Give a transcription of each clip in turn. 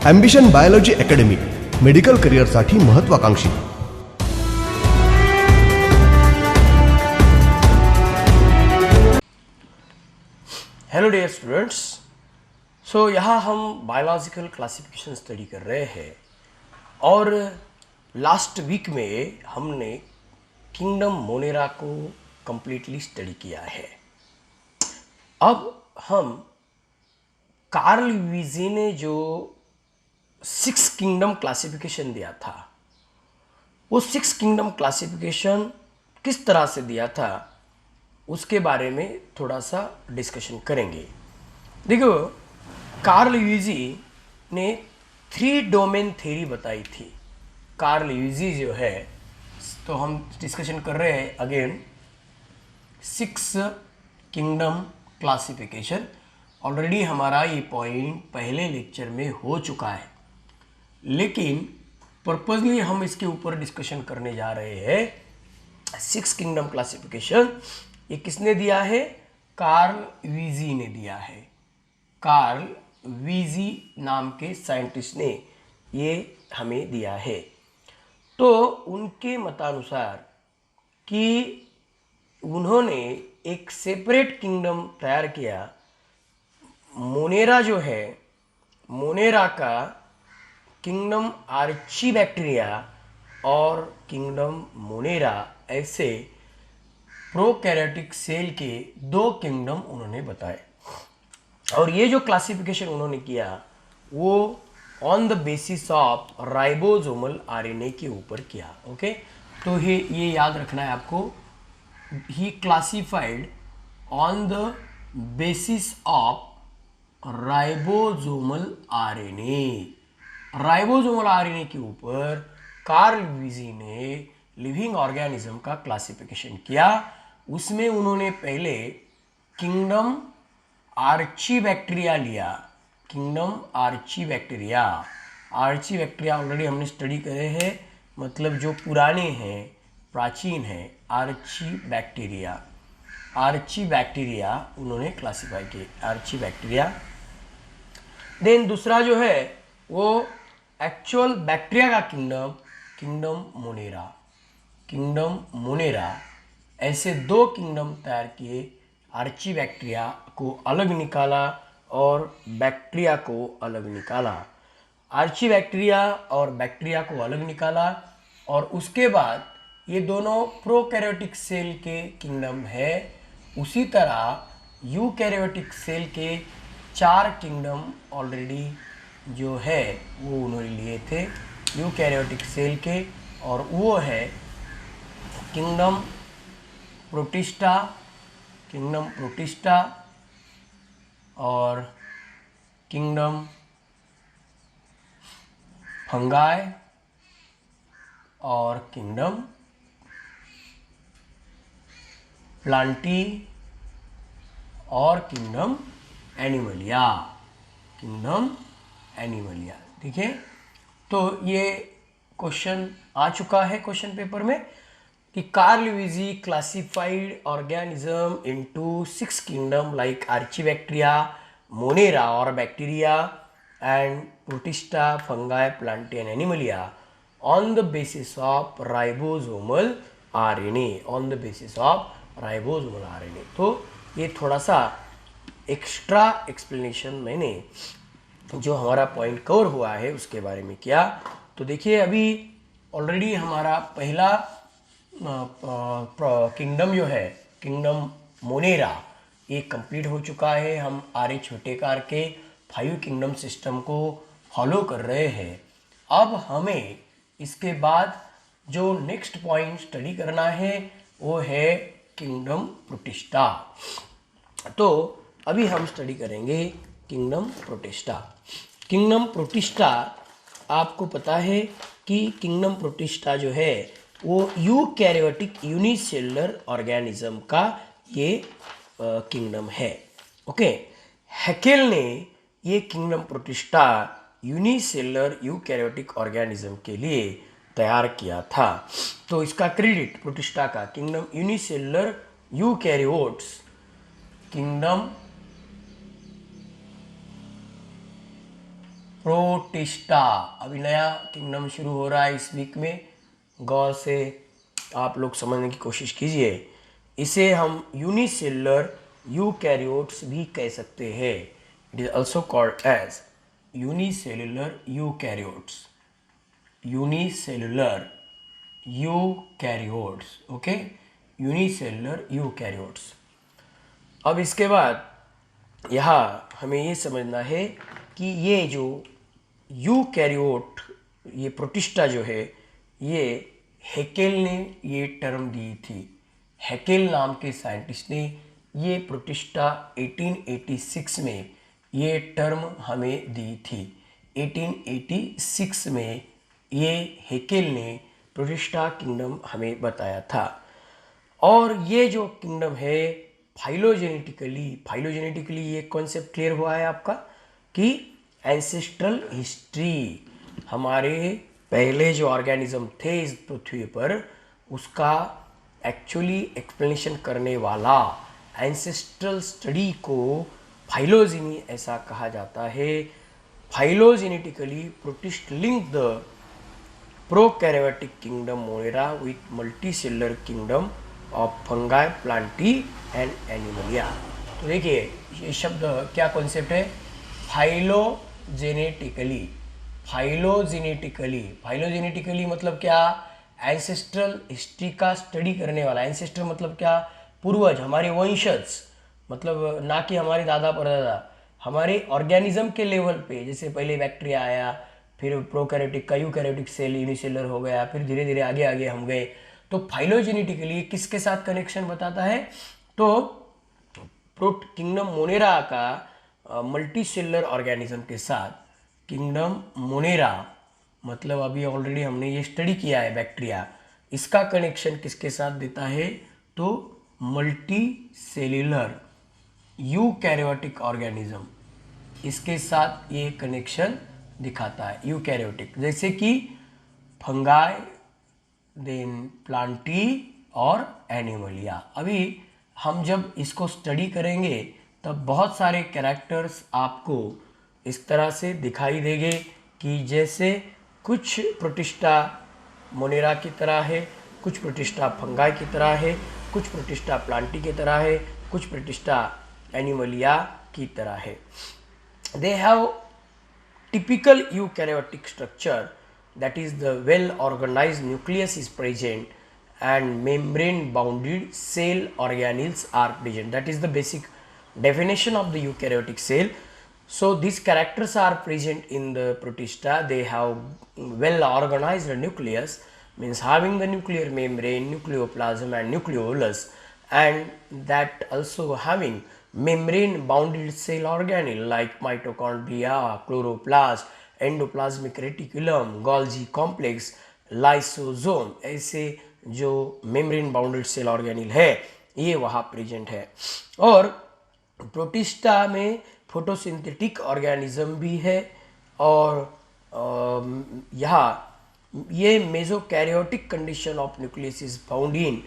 Ambition biology academy, medical करिअरसाठी महत्त्वाकांक्षी. Hello dear students, सो यहाँ हम बायोलॉजिकल क्लासिफिकेशन स्टडी कर रहे हैं और लास्ट वीक में हमने किंगडम मोनेरा को कंप्लीटली स्टडी किया है. अब हम कार्ल ल्यूइज़ी ने जो 6 किंगडम क्लासिफिकेशन दिया था, वो 6 किंगडम क्लासिफिकेशन किस तरह से दिया था उसके बारे में थोड़ा सा डिस्कशन करेंगे. देखो, कार्ल ल्यूइज़ी ने 3 डोमेन थ्योरी बताई थी. कार्ल ल्यूइज़ी जो है, तो हम डिस्कशन कर रहे हैं अगेन 6 किंगडम क्लासिफिकेशन. ऑलरेडी हमारा ये पॉइंट पहले लेक्चर में हो चुका है, लेकिन पर्पजली हम इसके ऊपर डिस्कशन करने जा रहे हैं. 6 किंगडम क्लासिफिकेशन ये किसने दिया है? कार्ल ल्यूइज़ी ने दिया है. कार्ल ल्यूइज़ी नाम के साइंटिस्ट ने ये हमें दिया है. तो उनके मतानुसार कि उन्होंने एक सेपरेट किंगडम तैयार किया. मोनेरा जो है, मोनेरा का किंगडम आर्चीबैक्टीरिया और किंगडम मोनेरा ऐसे प्रोकैरियोटिक सेल के 2 किंगडम उन्होंने बताए. और ये जो क्लासिफिकेशन उन्होंने किया वो on the basis of ribosomal RNA के ऊपर किया. ओके, तो ये याद रखना है आपको. He classified on the basis of ribosomal RNA. Ribosomal RNA के ऊपर कार्ल ल्यूइज़ी ने लिविंग ऑर्गेनिज्म का क्लासिफिकेशन किया. उसमें उन्होंने पहले किंगडम आर्चीबैक्टीरिया लिया. किंगडम आर्चीबैक्टीरिया ऑलरेडी हमने स्टडी करे हैं, मतलब जो पुराने हैं, प्राचीन हैं. आर्चीबैक्टीरिया उन्होंने क्लासिफाई किए, आर्चीबैक्टीरिया. देन दूसरा जो है वो एक्चुअल बैक्टीरिया का किंगडम मोनेरा. ऐसे 2 किंगडम तैयार किए. आर्चीबैक्टीरिया को अलग निकाला और बैक्टीरिया को अलग निकाला. आर्चीबैक्टीरिया और बैक्टीरिया को अलग निकाला और उसके बाद ये दोनों प्रोकैरियोटिक सेल के किंगडम है. उसी तरह यूकैरियोटिक सेल के 4 किंगडम ऑलरेडी जो है वो उन्होंने लिए थे यूकैरियोटिक सेल के, और वो है किंगडम प्रोटिस्टा और किंगडम फंगाई और किंगडम प्लांटी और किंगडम एनिमलिया. ठीक है, तो ये क्वेश्चन आ चुका है क्वेश्चन पेपर में कि कार्ल ल्यूइज़ी classified organism into 6 kingdom like archaebacteria, monera और bacteria and protista, fungi, plantae and animalia on the basis of ribosomal RNA. तो ये थोड़ा सा एक्स्ट्रा एक्सप्लेनेशन मैंने जो हमारा पॉइंट कवर हुआ है उसके बारे में किया. तो देखिए, अभी ऑलरेडी हमारा पहला किंगडम जो है, किंगडम मोनेरा, ये कंप्लीट हो चुका है. हम RH विटेकर के 5 किंगडम सिस्टम को फॉलो कर रहे हैं. अब हमें इसके बाद जो नेक्स्ट पॉइंट स्टडी करना है वो है किंगडम प्रोटिस्टा. तो अभी हम स्टडी करेंगे किंगडम प्रोटिस्टा. आपको पता है कि किंगडम प्रोटिस्टा जो है वो यूकैरियोटिक यूनिसेलुलर ऑर्गेनिज्म का ये किंगडम है. ओके, हैकेल ने ये kingdom protista unicellular eukaryotic organism के लिए तैयार किया था. तो इसका क्रेडिट प्रोटिस्टा का kingdom unicellular eukaryotes, kingdom protista. अभी नया किंगडम शुरू हो रहा है इस वीक में, गौर से आप लोग समझने की कोशिश कीजिए। इसे हम यूनिसेलुलर यूकैरियोट्स भी कह सकते हैं। It is also called as unicellular eukaryotes, unicellular eukaryotes, okay, unicellular eukaryotes. अब इसके बाद यहाँ हमें ये समझना है कि ये जो यूकैरियोट, ये प्रोटिस्टा जो है, ये हैकेल ने ये टर्म दी थी। हैकेल नाम के साइंटिस्ट ने ये प्रोटिस्टा 1886 में ये टर्म हमें दी थी। 1886 में ये हैकेल ने प्रोटिस्टा किंगडम हमें बताया था। और ये जो किंगडम है फाइलोजेनेटिकली ये कॉन्सेप्ट क्लियर हुआ है आपका कि एंसेस्ट्रल हिस्ट्री, हमारे पहले जो ऑर्गेनिज्म थे इस पृथ्वी पर, उसका एक्चुअली एक्सप्लेनेशन करने वाला एंसेस्ट्रल स्टडी को फाइलोजेनी ऐसा कहा जाता है। Phylogenetically protist link the prokaryotic kingdom Monera with multicellular kingdom of fungi, plantae and Animalia. तो देखिए ये शब्द क्या कॉन्सेप्ट है, फाइलोजेनेटिकली। फाइलोजेनेटिकली मतलब क्या, एंसेस्ट्रल हिस्ट्री का स्टडी करने वाला। एंसेस्टर मतलब क्या, पूर्वज, हमारे वंशज, मतलब ना कि हमारे दादा परदादा, हमारे ऑर्गेनिज्म के लेवल पे। जैसे पहले बैक्टीरिया आया, फिर प्रोकैरियोटिक का यूकैरियोटिक सेल यूनिसेलुलर हो गया, फिर धीरे धीरे आगे आगे हम गए। तो फाइलोजेनेटिकली किसके साथ कनेक्शन बताता है, तो किंगडम मोनेरा का मल्टीसेलुलर ऑर्गेनिज्म के साथ। किंगडम मोनेरा मतलब अभी ऑलरेडी हमने ये स्टडी किया है बैक्टीरिया, इसका कनेक्शन किसके साथ देता है, तो मल्टी सेल्यूलर यूकैरियोटिक ऑर्गेनिज्म, इसके साथ ये कनेक्शन दिखाता है यूकैरियोटिक, जैसे कि फंगाई, देन प्लांटी और एनिमलिया। अभी हम जब इसको स्टडी करेंगे तब बहुत सारे कैरेक्टर्स आपको इस तरह से दिखाई देंगे कि जैसे कुछ प्रोटिस्टा मोनेरा की तरह है, कुछ प्रोटिस्टा फंगाई की तरह है, कुछ प्रोटिस्टा प्लांटी की तरह है, कुछ प्रोटिस्टा एनिमलिया की तरह है। They have typical eukaryotic structure, that is the well organized nucleus is present and membrane bounded cell organelles are present. That is the basic definition of the eukaryotic cell. So these characters are present in the protista. They have well organized nucleus, means having the nuclear membrane, nucleoplasm and nucleolus, and that also having membrane bounded cell organelle like mitochondria, chloroplast, endoplasmic reticulum, Golgi complex, lysosome, ऐसे जो membrane bounded cell organelle है ये वहाँ present है। और protista में photosynthetic organism भी है, और यहाँ ये mesokaryotic condition of nucleus is found in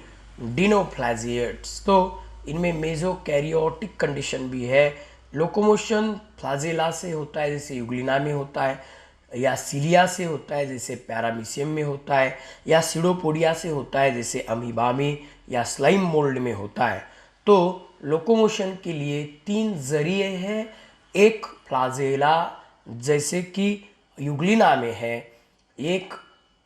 dinoflagellates. तो इनमें मेसोकैरियोटिक कंडीशन भी है। लोकोमोशन फ्लाजेला से होता है जैसे यूग्लिना में होता है, या सीलिया से होता है जैसे पैरामीशियम में होता है, या सीडोपोडिया से होता है जैसे अमीबा में या स्लाइम मोल्ड में होता है। तो लोकोमोशन के लिए 3 जरिए हैं। एक फ्लाजेला जैसे कि यूग्लिना में है, एक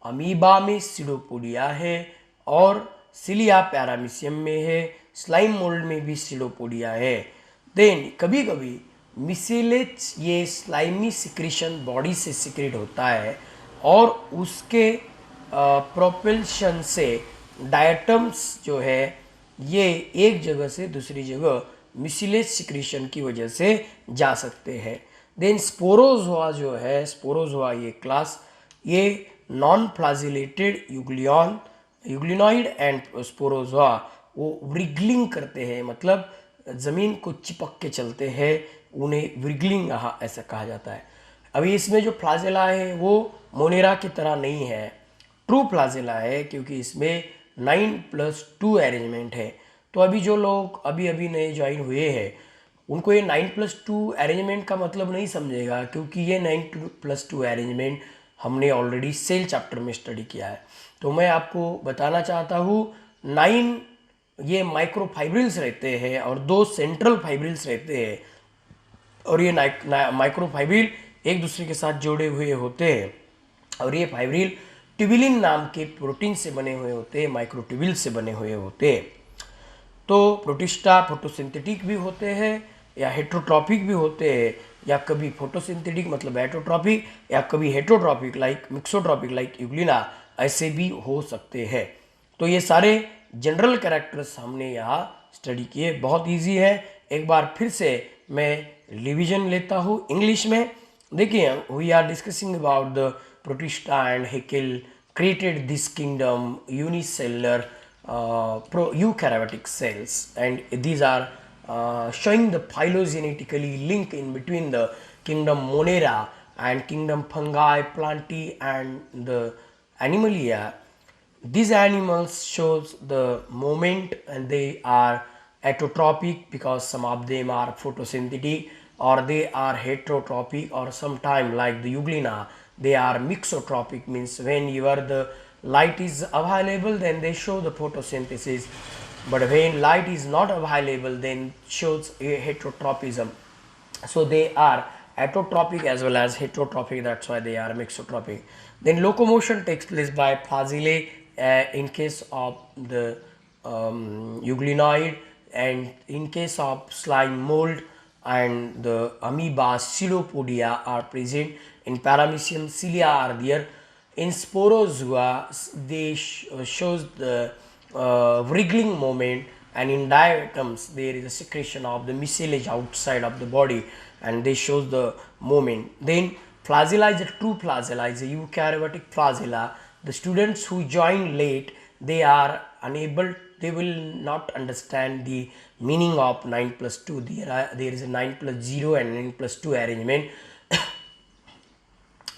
अमीबा में सीडोपोडिया है, और सिलिया पैरामीशियम में है, स्लाइम मोल्ड में भी सीडोपोडिया है। देन कभी कभी मिसेलेज, ये स्लाइमी सिक्रीशन बॉडी से सिक्रेट होता है, और उसके प्रोपल्शन से डायटम्स जो है ये एक जगह से दूसरी जगह मिसेलेज सिक्रीशन की वजह से जा सकते हैं। देन स्पोरोजोआ जो है, स्पोरोजोआ ये क्लास, ये नॉन फ्लाजिलेटेड यूग्लिनॉइड एंड स्पोरोजोआ वो व्रिगलिंग करते हैं, मतलब ज़मीन को चिपक के चलते हैं, उन्हें व्रिगलिंग ऐसा कहा जाता है। अभी इसमें जो फ्लाजेला है वो मोनेरा की तरह नहीं है, ट्रू फ्लाजेला है, क्योंकि इसमें 9+2 अरेंजमेंट है। तो अभी जो लोग अभी अभी नए ज्वाइन हुए हैं उनको ये 9+2 अरेंजमेंट का मतलब नहीं समझेगा, क्योंकि ये 9+2 अरेंजमेंट हमने ऑलरेडी सेल चैप्टर में स्टडी किया है। तो मैं आपको बताना चाहता हूँ 9 ये माइक्रोफाइब्रिल्स रहते हैं और 2 सेंट्रल फाइब्रिल्स रहते हैं, और ये माइक्रोफाइब्रिल एक दूसरे के साथ जोड़े हुए होते हैं, और ये फाइब्रिल ट्यूबिलिन नाम के प्रोटीन से बने हुए होते हैं, माइक्रोट्यूबिल से बने हुए होते हैं। तो प्रोटिस्टा फोटोसिंथेटिक भी होते हैं या हेट्रोट्रॉपिक भी होते हैं, या कभी फोटोसिंथेटिक मतलब हेट्रोट्रॉपिक, या कभी heterotrophic like mixotrophic like Euglena, ऐसे भी हो सकते हैं। तो ये सारे जनरल कैरेक्टर्स हमने यहाँ स्टडी किए, बहुत इजी है। एक बार फिर से मैं रिवीजन लेता हूँ इंग्लिश में। देखिए, we are discussing about the protista and Haeckel created this kingdom unicellular eukaryotic cells, and these are showing the phylogenetically link in between the kingdom Monera and kingdom Fungi, Plantae and the Animalia. These animals shows the movement, and they are autotrophic because some of them are photosynthetic, or they are heterotrophic, or sometime like the Euglena they are mixotropic, means when the light is available then they show the photosynthesis, but when light is not available then shows a heterotropism. So they are autotropic as well as heterotropic, that's why they are mixotropic. Then locomotion takes place by flagellae in case of the euglenoid, and in case of slime mold and the amoeba pseudopodia are present. In paramecium cilia are there. In sporozoa they shows the wriggling moment, and in diatoms there is a secretion of the mucilage outside of the body, and they shows the movement. Then flagella is a true flagella, is a eukaryotic flagella. The students who join late, they are unable, they will not understand the meaning of 9+2. There is a 9+0 and 9+2 arrangement.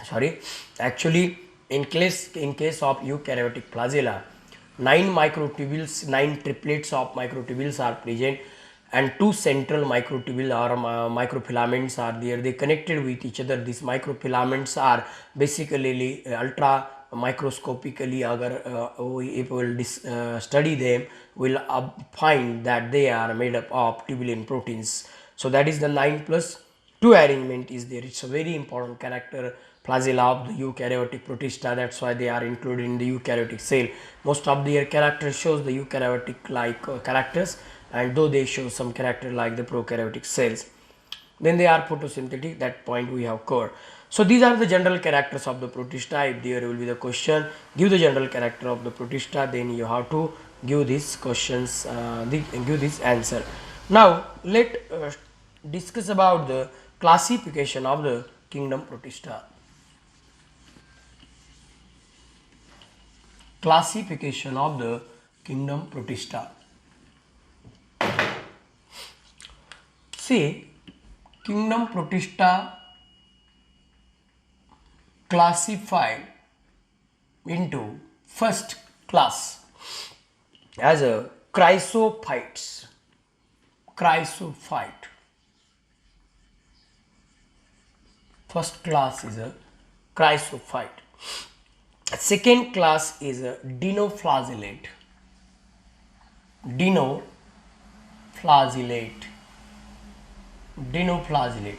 Sorry, actually in case of eukaryotic flagella, 9 microtubules, 9 triplets of microtubules are present, and 2 central microtubule or microfilaments are there. They connected with each other. These microfilaments are basically ultra microscopically, agar if we will study them, we will find that they are made up of tubulin proteins. So that is the 9+2 arrangement is there. It's a very important character, flagella of the eukaryotic protista, that's why they are included in the eukaryotic cell. Most of their characters shows the eukaryotic like characters, and though they show some character like the prokaryotic cells. Then they are photosynthetic, that point we have covered. So these are the general characters of the protista. If there will be the question, give the general character of the protista, then you have to give these questions, give this answer. Now let discuss about the classification of the kingdom protista. Classification of the kingdom protista. See, kingdom protista classified into first class as a chrysophytes. Chrysophyte. First class is a chrysophyte. Second class is a dinoflagellate. Dinoflagellate. Dinoflagellate.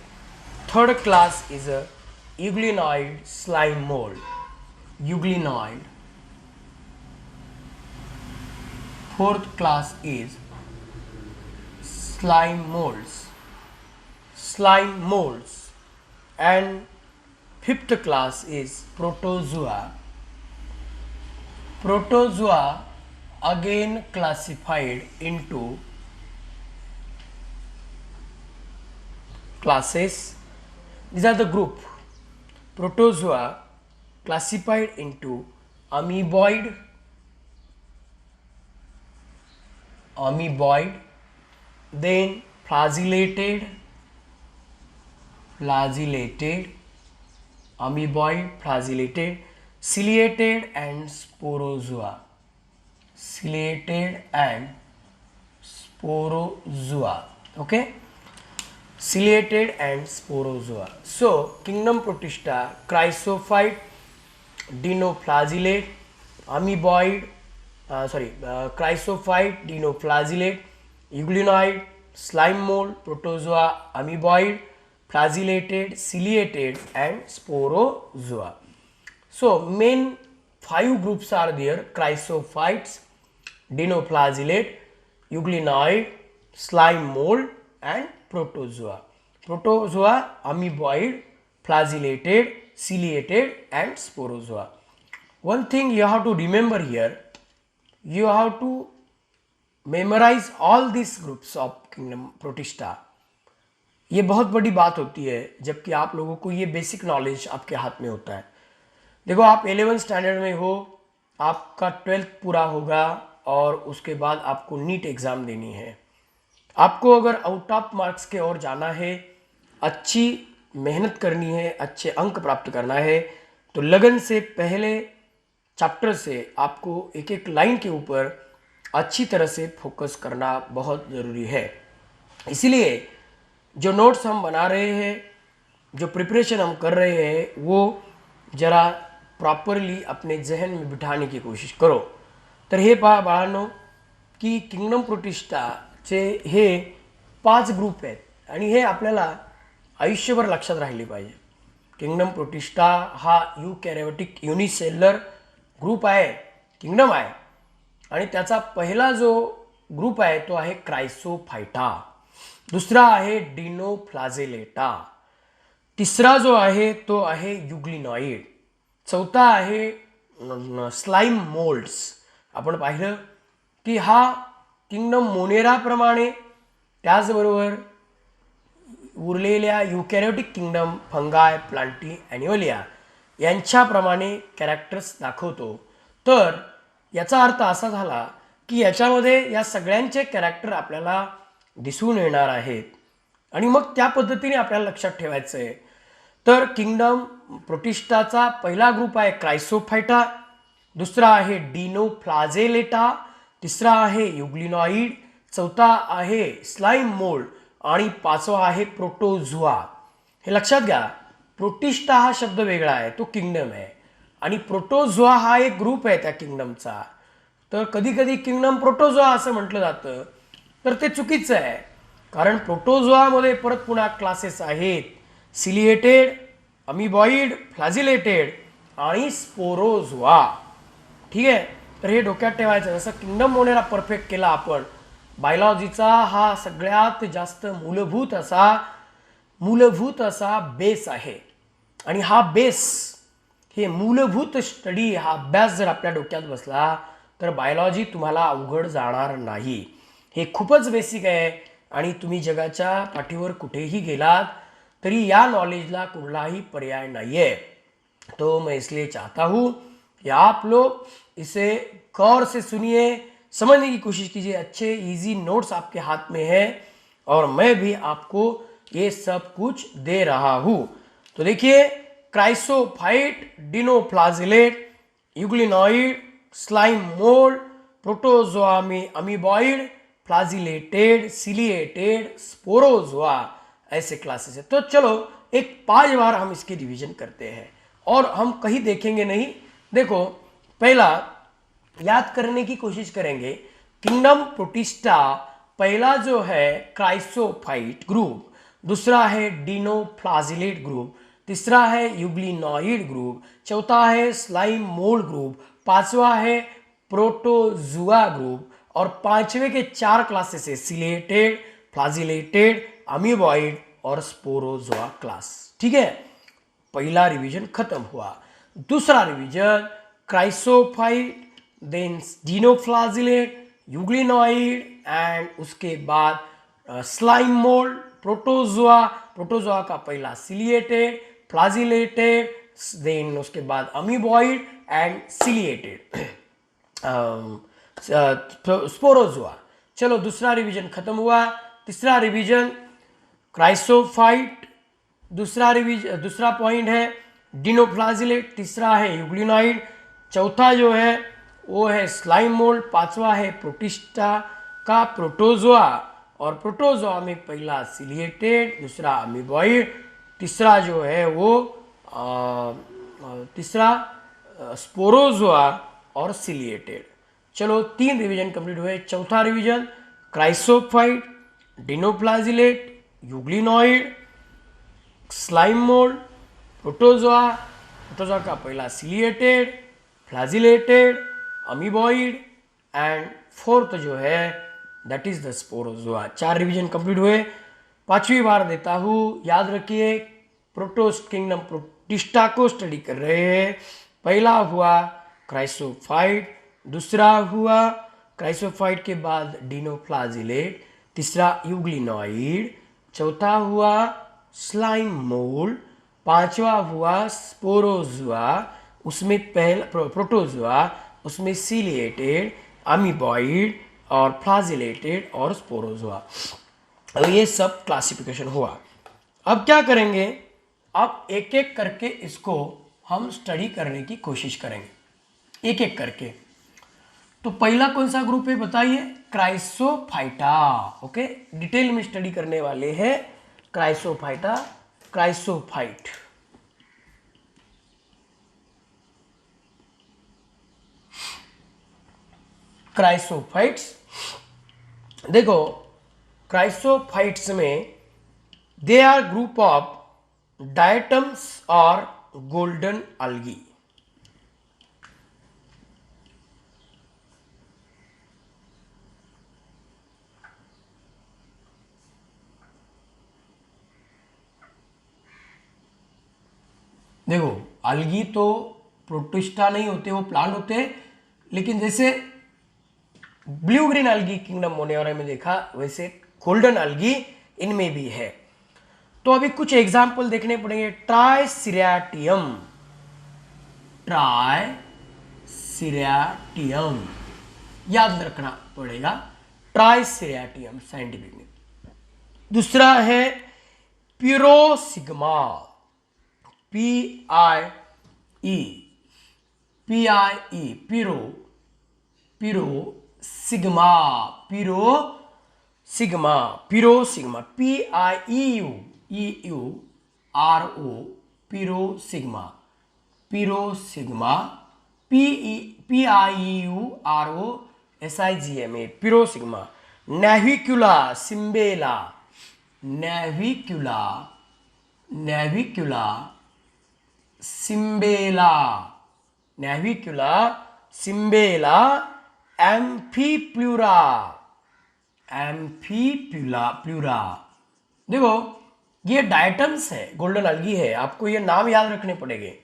Third class is a euglenoid slime mold. Euglenoid. Fourth class is slime molds. Slime molds. And fifth class is protozoa. Protozoa again classified into classes. These are the group. Protozoa classified into amoeboid, then flagellated, amoeboid, flagellated, ciliated and sporozoa. Okay. ciliated and sporozoa. So kingdom Protista, chrysophyte, dinoflagellate, amoeboid, chrysophyte, dinoflagellate, euglenoid, slime mold, protozoa, amoeboid, flagellated, ciliated and sporozoa. So main 5 groups are there: chrysophytes, dinoflagellate, euglenoid, slime mold and protozoa. Protozoa, amoeboid, flagellated, ciliated and sporozoa. One thing you have to remember here, you have to memorize all these groups of kingdom Protista. ये बहुत बड़ी बात होती है जबकि आप लोगों को ये बेसिक नॉलेज आपके हाथ में होता है। देखो, आप 11th स्टैंडर्ड में हो, आपका 12th पूरा होगा और उसके बाद आपको नीट एग्ज़ाम देनी है। आपको अगर आउट ऑफ मार्क्स के ओर जाना है, अच्छी मेहनत करनी है, अच्छे अंक प्राप्त करना है, तो लगन से पहले चैप्टर से आपको एक एक लाइन के ऊपर अच्छी तरह से फोकस करना बहुत ज़रूरी है। इसीलिए जो नोट्स हम बना रहे हैं, जो प्रिपरेशन हम कर रहे हैं, वो जरा प्रॉपरली अपने जहन में बिठाने की कोशिश करो। तर हे पहा बाळांनो की किंगडम प्रोटिस्टाचे हे 5 ग्रुप आहेत आणि हे आपल्याला आयुष्यभर लक्षात राहिले पाहिजे। किंगडम प्रोटिस्टा हा यूकॅरियोटिक युनिसेल्युलर ग्रुप आहे, किंगडम आहे, आणि त्याचा पहिला जो ग्रुप आहे तो आहे क्रायसोफायटा, दुसरा आहे डिनोफ्लाजेलेटा, तिसरा जो आहे तो आहे युग्लिनॉइड, चौथा आहे स्लाइम मोल्ड्स। आपण पाहिलं की हा किंगडम मोनेराप्रमाणे त्याचबरोबर उरलेल्या युकॅरियोटिक किंगडम फंगाय, प्लांटी, ॲनिमलिया यांच्याप्रमाणे कॅरेक्टर्स दाखवतो। तर याचा अर्थ असा झाला की याच्यामध्ये या सगळ्यांचे कॅरेक्टर आपल्याला दिसून येणार आहेत आणि मग त्या पद्धतीने आपल्याला लक्षात ठेवायचं आहे। तर किंगडम प्रोटिस्टाचा पहिला ग्रुप आहे क्रायसोफायटा, दुसरा आहे डिनोफ्लाजेलेटा, तिसरा आहे युग्लिनॉइड, चौथा आहे स्लाइम मोल्ड आणि पाचवा आहे प्रोटोझोआ। हे लक्षात घ्या, प्रोटिस्टा हा शब्द वेगळा आहे, तो किंगडम आहे, आणि प्रोटोझोआ हा एक ग्रुप आहे त्या किंगडमचा। तर कधी कधी किंगडम प्रोटोझोआ असं म्हटलं जातं, तर ते चुकीचं आहे, कारण प्रोटोझोआमध्ये परत पुन्हा क्लासेस आहेत: सिलिएटेड, अमीबॉइड, फ्लॅजिलेटेड आणि स्पोरोझोआ। ठीक आहे, तर हे डोक्यात ठेवायचं। जसं किंगडम मोनेरा परफेक्ट केला आपण, बायोलॉजीचा हा सगळ्यात जास्त मूलभूत असा बेस आहे, आणि हा बेस, हे मूलभूत स्टडी, हा अभ्यास जर आपल्या डोक्यात बसला तर बायोलॉजी तुम्हाला अवघड जाणार नाही। हे खूपच बेसिक आहे आणि तुम्ही जगाच्या पाठीवर कुठेही गेलात तरी या नॉलेजला कुठलाही पर्याय नहीं है। तो मैं इसलिए चाहता हूँ कि आप लोग इसे गौर से सुनिए, समझने की कोशिश कीजिए। अच्छे इजी नोट्स आपके हाथ में है और मैं भी आपको ये सब कुछ दे रहा हूँ। तो देखिए, chrysophyte, dinoflagellate, euglenoid, slime mould, protozoa में अमीबॉइड, फ्लाजिलेटेड, सिलिएटेड, स्पोरोजोआ, ऐसे क्लासेस है। तो चलो एक 5 बार हम इसकी रिवीजन करते हैं और हम कहीं देखेंगे नहीं। देखो, पहला याद करने की कोशिश करेंगे, किंगडम प्रोटिस्टा पहला जो है क्राइसोफाइट ग्रुप, दूसरा है डिनोफ्लाजिलेट ग्रुप, तीसरा है युग्लिनॉइड ग्रुप, चौथा है स्लाइम मोल्ड ग्रुप, पांचवा है प्रोटोजुआ ग्रुप और पांचवे के 4 क्लासेस है सिलिएटेड, फ्लाजिलेटेड, अमीबॉइड और स्पोरोजोआ क्लास। ठीक है, पहला रिवीजन खत्म हुआ। दूसरा revision chrysophyte, then dinoflagellate, euglenoid and उसके बाद स्लाइम मोल्ड, प्रोटोजोआ, प्रोटोजोआ का पहला सिलिएटेड, फ्लाजिलेटेड, देन उसके बाद अमीबॉइड एंड सिलिएटेड, स्पोरोजोआ। चलो, दूसरा रिवीजन खत्म हुआ। तीसरा रिवीजन क्राइसोफाइट, दूसरा पॉइंट है डिनोफ्लाजिलेट, तीसरा है यूग्लिनॉइड, चौथा जो है वो है स्लाइम मोल्ड, पांचवा है प्रोटिस्टा का प्रोटोजोआ और प्रोटोजोआ में पहला सिलिएटेड, दूसरा अमीबॉइड, तीसरा जो है वो तीसरा स्पोरोजोआ और सिलिएटेड। चलो 3 रिवीजन कंप्लीट हुए। चौथा revision chrysophyte, dinoflagellate, euglenoid, slime mould, protozoa का पहला ciliated, flagellated, amoeboid and fourth जो है that is the sporozoa. 4 revision complete हुए। 5वीं बार देता हूं, याद रखिए प्रोटोस्ट किंगडम प्रोटिस्टा को स्टडी कर रहे हैं। पहला हुआ क्राइसोफाइट, दूसरा हुआ क्राइसोफाइट के बाद डिनोफ्लाजिलेट, तीसरा यूग्लिनॉइड, चौथा हुआ स्लाइम मोल्ड, 5वां हुआ स्पोरोजोआ, उसमें पहला प्रोटोजोआ, उसमें सिलिएटेड, अमीबॉइड और फ्लाजिलेटेड और स्पोरोजोआ। तो ये सब क्लासिफिकेशन हुआ। अब क्या करेंगे, अब एक एक करके इसको हम स्टडी करने की कोशिश करेंगे, एक एक करके। तो पहला कौन सा ग्रुप है बताइए, क्राइसोफाइटा। ओके, डिटेल में स्टडी करने वाले हैं क्राइसोफाइटा, क्राइसोफाइट। क्राइसोफाइट्स, देखो क्राइसोफाइट्स में they are group of diatoms और गोल्डन algae। देखो algae तो प्रोटिस्टा नहीं होते, वो प्लांट होते हैं, लेकिन जैसे blue green algae kingdom monera में देखा, वैसे गोल्डन algae इनमें भी है। तो अभी कुछ एग्जाम्पल देखने पड़ेंगे। ट्राइसिरियाटियम, ट्राइसिरियाटियम याद रखना पड़ेगा, ट्राइसिरियाटियम साइंटिफिक में। दूसरा है पिरोसिग्मा, PIE, पिरो, पिरोसिग्मा, पिरोसिग्मा, पिरोसिग्मा, PIEURO, पिरोसिग्मा, पिरोसिग्मा, PIEUROSIGMA, पिरोसिग्मा। नेविक्युला सिम्बेला, नेविक्युला, नेविक्युला सिम्बेला, नेविक्युला सिम्बेला, एम्फीप्लूरा, एम्फीप्लूरा। देखो ये डायटम्स है, गोल्डन algae है, आपको ये नाम याद रखने पड़ेंगे।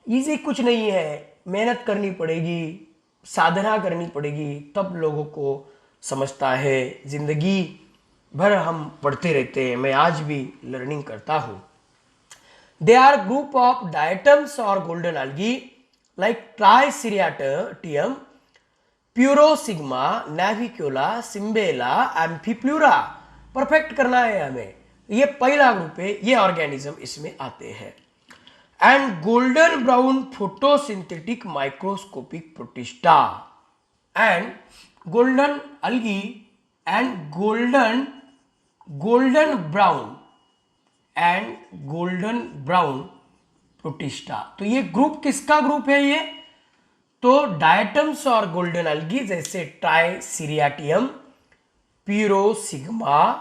इजी कुछ नहीं है, मेहनत करनी पड़ेगी, साधना करनी पड़ेगी, तब लोगों को समझता है। जिंदगी भर हम पढ़ते रहते हैं, मैं आज भी लर्निंग करता हूँ। They are group of diatoms और golden algae like triceratium, pleurosigma, navicula, cymbella, amphipleura. Perfect करना है हमें, ये पहला ग्रुप है, ये ऑर्गेनिज्म इसमें आते हैं। And golden brown photosynthetic microscopic protista, and golden algae and golden brown and golden brown protista. तो ये ग्रुप किसका ग्रुप है ये, तो डायटम्स और गोल्डन algae जैसे ट्राइसिरियाटियम, पिरोसिग्मा,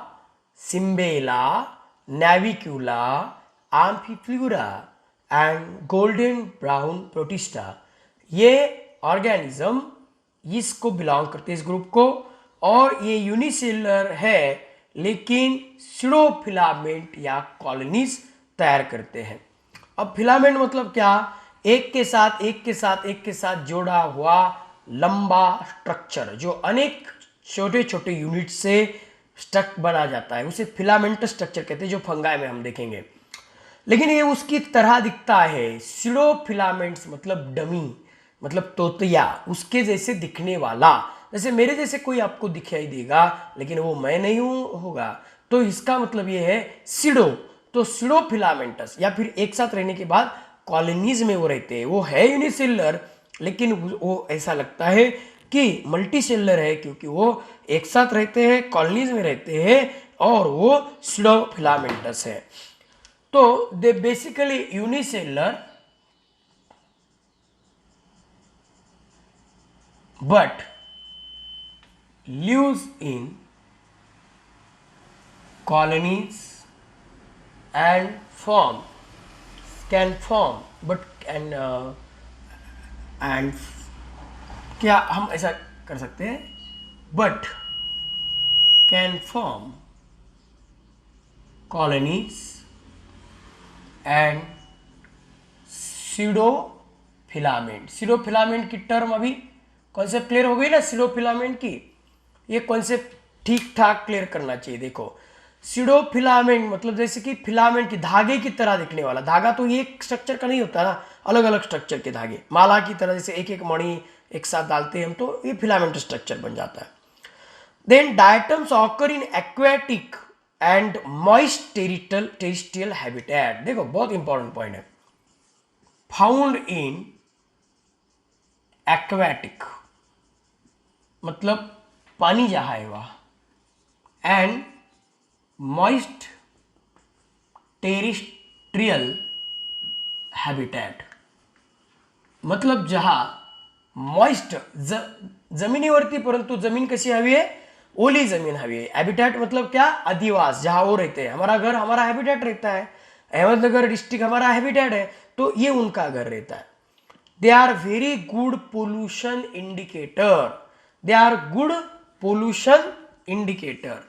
सिम्बेला, नेविक्युला, एम्फीप्लूरा एंड गोल्डन ब्राउन प्रोटिस्टा, ये ऑर्गेनिज्म इसको बिलोंग करते हैं, इस ग्रुप को। और ये यूनिसेलुलर है, लेकिन सीडोफिलामेंट या कॉलोनीज तैयार करते हैं। अब फिलामेंट मतलब क्या, एक के साथ एक के साथ एक के साथ जोड़ा हुआ लंबा स्ट्रक्चर जो अनेक छोटे छोटे यूनिट से स्ट्रक बना जाता है, उसे फिलामेंटस स्ट्रक्चर कहते हैं, जो फंगाई में हम देखेंगे। लेकिन ये उसकी तरह दिखता है, सीडोफिलामेंट्स मतलब डमी, मतलब तोतिया, उसके जैसे दिखने वाला। जैसे मेरे जैसे कोई आपको दिखाई देगा, लेकिन वो मैं नहीं हूं होगा, तो इसका मतलब ये है सीडो। तो सीडोफिलामेंटस, या फिर एक साथ रहने के बाद कॉलोनीज में वो रहते हैं, वो है यूनिसेलुलर, लेकिन वो ऐसा लगता है कि मल्टी सेलुलर है क्योंकि वो एक साथ रहते हैं, कॉलोनीज में रहते हैं और वो स्यूडोफिलामेंटस है। तो they basically unicellular but lives in colonies and can form but and क्या हम ऐसा कर सकते हैं, but can form colonies and सीडोफिलामेंट की टर्म अभी कॉन्सेप्ट क्लियर हो गई ना सीडोफिलामेंट की। ये कॉन्सेप्ट ठीक ठाक क्लियर करना चाहिए। देखो सीडोफिलामेंट मतलब जैसे कि फिलामेंट की धागे की तरह दिखने वाला। धागा तो ये स्ट्रक्चर का नहीं होता ना, अलग अलग स्ट्रक्चर के धागे माला की तरह, जैसे एक एक मणि एक साथ डालते हैं हम तो ये फिलामेंट स्ट्रक्चर बन जाता है। Then diatoms occur in aquatic and moist terrestrial habitat. देखो बहुत इंपॉर्टेंट पॉइंट है, फाउंड इन एक्वेटिक मतलब पानी जहाँ है वहाँ, एंड मॉइस्ट टेरिस्ट्रियल हैबिटेट मतलब जहाँ मॉइस्ट जमिनीवरती, परंतु जमीन कशी हवी है, ओली जमीन हवी है। हैबिटेट मतलब क्या, अधिवास, जहाँ वो रहते हैं। हमारा घर हमारा हैबिटेट रहता है, अहमदनगर डिस्ट्रिक्ट हमारा हैबिटेट है, तो ये उनका घर रहता है। They are very good pollution indicator, they are good pollution indicator.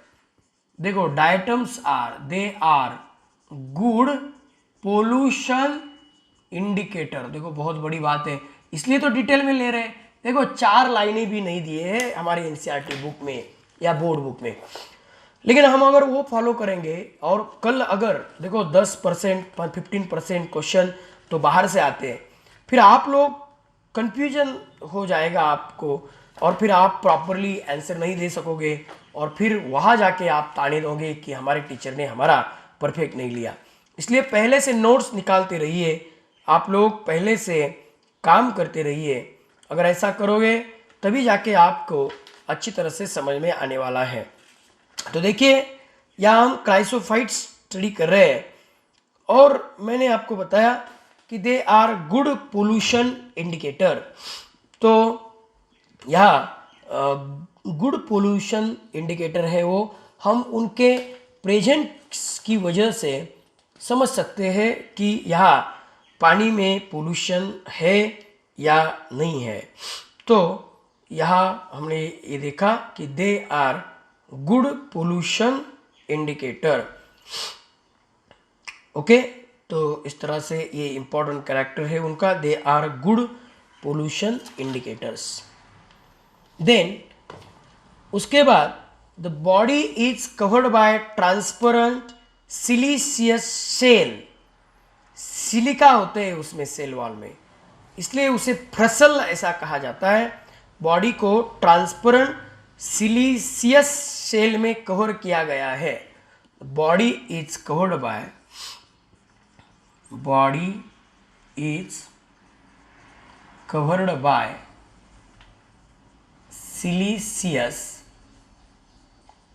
देखो diatoms are, they are good pollution indicator. देखो बहुत बड़ी बात है, इसलिए तो डिटेल में ले रहे हैं। देखो 4 लाइनें भी नहीं दिए हैं हमारे एनसीईआरटी बुक में या बोर्ड बुक में, लेकिन हम अगर वो फॉलो करेंगे और कल अगर देखो 10% 15% क्वेश्चन तो बाहर से आते हैं, फिर आप लोग कंफ्यूजन हो जाएगा आपको और फिर आप प्रॉपरली आंसर नहीं दे सकोगे और फिर वहाँ जाके आप ताने दोगे कि हमारे टीचर ने हमारा परफेक्ट नहीं लिया। इसलिए पहले से नोट्स निकालते रहिए, आप लोग पहले से काम करते रहिए। अगर ऐसा करोगे तभी जाके आपको अच्छी तरह से समझ में आने वाला है। तो देखिए यहाँ हम क्राइसोफाइट्स स्टडी कर रहे हैं और मैंने आपको बताया कि they are good pollution indicator. तो यहाँ गुड पोल्यूशन इंडिकेटर है वो, हम उनके प्रेजेंट्स की वजह से समझ सकते हैं कि यहाँ पानी में पोल्यूशन है या नहीं है। तो यहाँ हमने ये देखा कि they are good pollution indicator. Okay, तो इस तरह से ये इंपॉर्टेंट कैरेक्टर है उनका, they are good pollution indicators. Then उसके बाद the body is covered by transparent siliceous cell. Silica होते हैं उसमें सेल वॉल में, इसलिए उसे फ्रसल ऐसा कहा जाता है। बॉडी को ट्रांसपेरेंट सिलिशियस सेल में कवर किया गया है। Body is covered bye, body is covered bye siliceous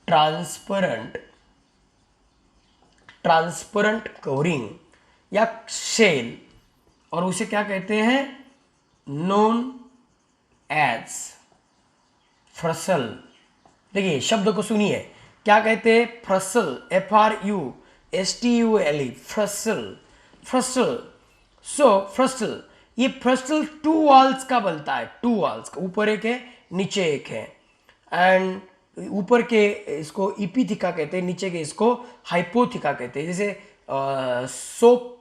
transparent covering या शेल, और उसे क्या कहते हैं, नोन एज फ्रसल। देखिए शब्द को सुनिए, क्या कहते हैं, फ्रसल, FRUSTULE, फ्रसल, फ्रसल। सो फ्रसल, ये फ्रसल 2 वॉल्स का बनता है, 2 वॉल्स का, ऊपर एक है नीचे एक है। एंड ऊपर के इसको इपीथिका कहते हैं, नीचे के इसको हाइपोथिका कहते हैं। जैसे सोप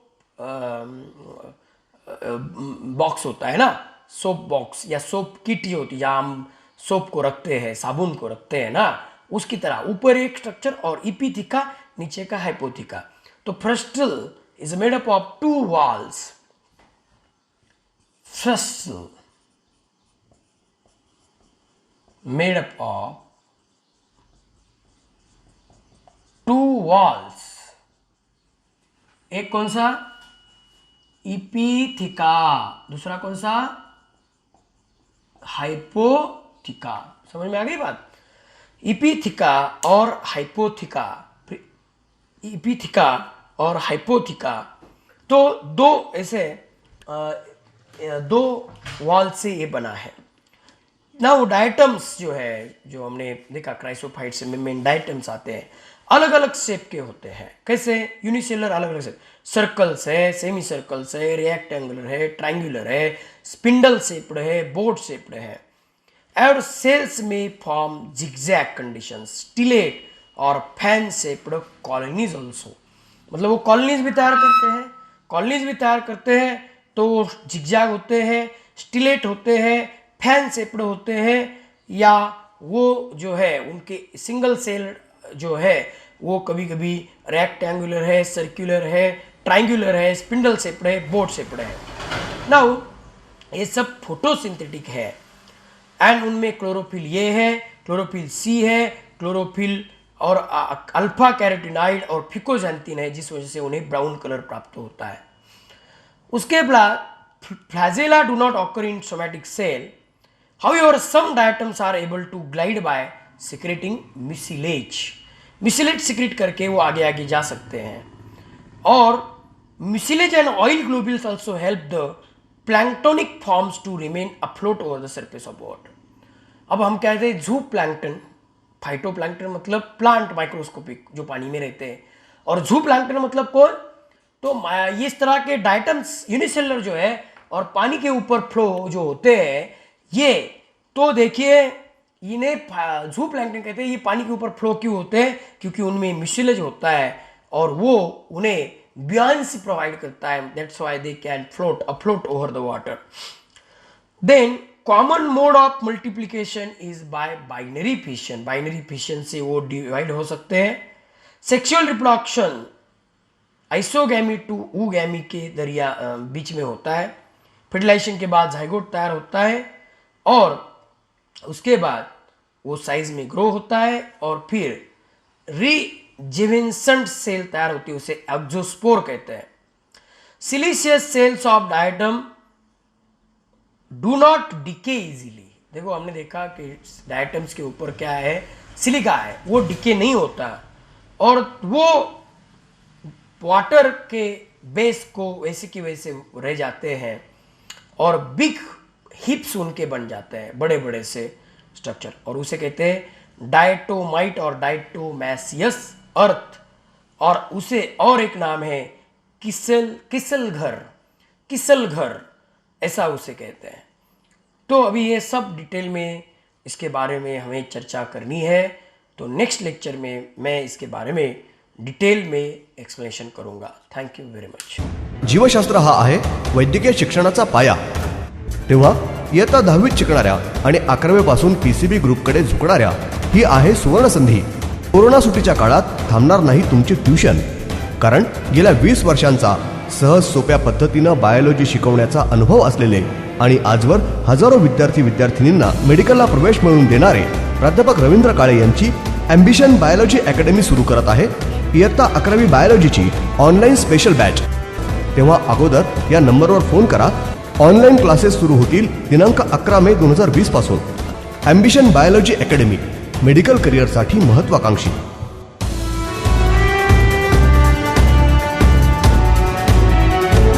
बॉक्स होता है ना, सोप बॉक्स या सोप किट ही होती है जहाँ हम सोप को रखते हैं, साबुन को रखते हैं ना, उसकी तरह ऊपर एक स्ट्रक्चर और इपीथिका, नीचे का हाइपोथिका। तो frustule is made up of 2 walls. Frustule made up of 2 walls. एक कौन सा, इपीथिका, दूसरा कौन सा, हाइपोथिका। इपिथिका, समझ में आ गई बात? इपिथिका और हाइपोथिका, इपिथिका और हाइपोथिका, तो दो ऐसे दो वॉल से ये बना है ना। वो डायटम्स जो है, जो हमने देखा क्राइसोफाइट्स में मेन डायटम्स आते हैं, अलग अलग शेप के होते हैं। कैसे? यूनिसेलर अलग अलग शेप, सर्कल्स है, सेमी सर्कल्स है, रेक्टेंगुलर है, ट्रायंगुलर है, स्पिंडल शेप्ड है, बोट शेप्ड है। और सेल्स में फॉर्म जिगजैग कंडीशन, स्टिलेट और फैन शेप्ड कॉलोनीज ऑल्सो, मतलब वो कॉलोनीज भी तैयार करते हैं, कॉलोनीज भी तैयार करते हैं, तो वो जिगजैग होते हैं, स्टिलेट होते हैं, फैन शेप्ड होते हैं, या वो जो है उनके सिंगल सेल जो है वो कभी कभी रेक्टेंगुलर है, सर्कुलर है, ट्रायंगुलर है, स्पिंडल शेप्ड है, बोट शेप्ड है। नाउ ये सब फोटोसिंथेटिक है, एंड उनमें क्लोरोफिल ये है, क्लोरोफिल सी है, क्लोरोफिल और अल्फा कैरोटीनॉइड और फिकोजैंथिन है, जिस वजह से उन्हें ब्राउन कलर प्राप्त होता है। उसके बाद flagella do not occur in somatic cell, however some diatoms are able to glide by secreting mucilage, mucilage secrete करके वो आगे आगे जा सकते हैं। और mucilage and oil globules also help the planktonic forms to remain afloat over the surface of water. अब हम कहते हैं जू प्लैंक्टन, फाइटोप्लैंक्टन मतलब प्लांट माइक्रोस्कोपिक जो पानी में रहते हैं, और जू प्लैंक्टन मतलब कौन? तो इस तरह के डायटम्स यूनिसेलर जो है और पानी के ऊपर फ्लो जो होते हैं, ये तो देखिए इन्हें जू प्लैंक्टन कहते हैं। ये पानी के ऊपर फ्लो क्यों होते हैं? क्योंकि उनमें मिसिलेज होता है और वो उन्हें buoyancy प्रोवाइड करता है, that's why they can float afloat over the water. Then common mode of multiplication is by binary fission, binary fission से वो डिवाइड हो सकते हैं। Sexual reproduction isogamy to oogamy के दरिया बीच में होता है। फर्टिलाइजेशन के बाद जाइगोट तैयार होता है और उसके बाद वो साइज में ग्रो होता है और फिर रीजिवेंसेंट सेल तैयार होती है, उसे एक्सोस्पोर कहते हैं। Siliceous cells of diatom do not decay easily. देखो हमने देखा कि डायटम्स के ऊपर क्या है, सिलिका है, वो डिके नहीं होता और वो वाटर के बेस को वैसे की वैसे रह जाते हैं और बिग हिप्स उनके बन जाते हैं, बड़े बड़े से स्ट्रक्चर, और उसे कहते हैं डायटोमाइट और डायटोमैसियस अर्थ। और उसे और एक नाम है किसल घर, ऐसा उसे कहते हैं। तो अभी ये सब डिटेल में इसके बारे में हमें चर्चा करनी है, तो नेक्स्ट लेक्चर में मैं इसके बारे में डिटेल में एक्सप्लेनेशन करूंगा। Thank you very much. जीवशास्त्र हा आहे वैद्यकीय शिक्षणाचा पाया, तेव्हा इयत्ता 10वीत शिकणाऱ्या आणि 11वी पासून पीसीबी ग्रुपकडे झुकणाऱ्या ही आहे सुवर्ण संधी। कोरोना सुट्टीच्या काळात थांबणार नाही तुमची ट्यूशन, कारण गेल्या 20 वर्षांचा सहज सोप्या पद्धतीनं बायोलॉजी शिकवण्याचा अनुभव असलेले आणि आजवर हजारो विद्यार्थिनींना मेडिकलला प्रवेश मिळवून देणारे प्राध्यापक रवींद्र काळे यांची ॲम्बिशन बायोलॉजी अकॅडमी सुरू करत आहे इयत्ता 11वी बायोलॉजीची ऑनलाईन स्पेशल बॅच। तेव्हा अगोदर या नंबरवर फोन करा। ऑनलाईन क्लासेस सुरू होतील दिनांक 11 मे 2020 पासून। ॲम्बिशन बायोलॉजी अकॅडमी, मेडिकल करिअरसाठी महत्त्वाकांक्षी।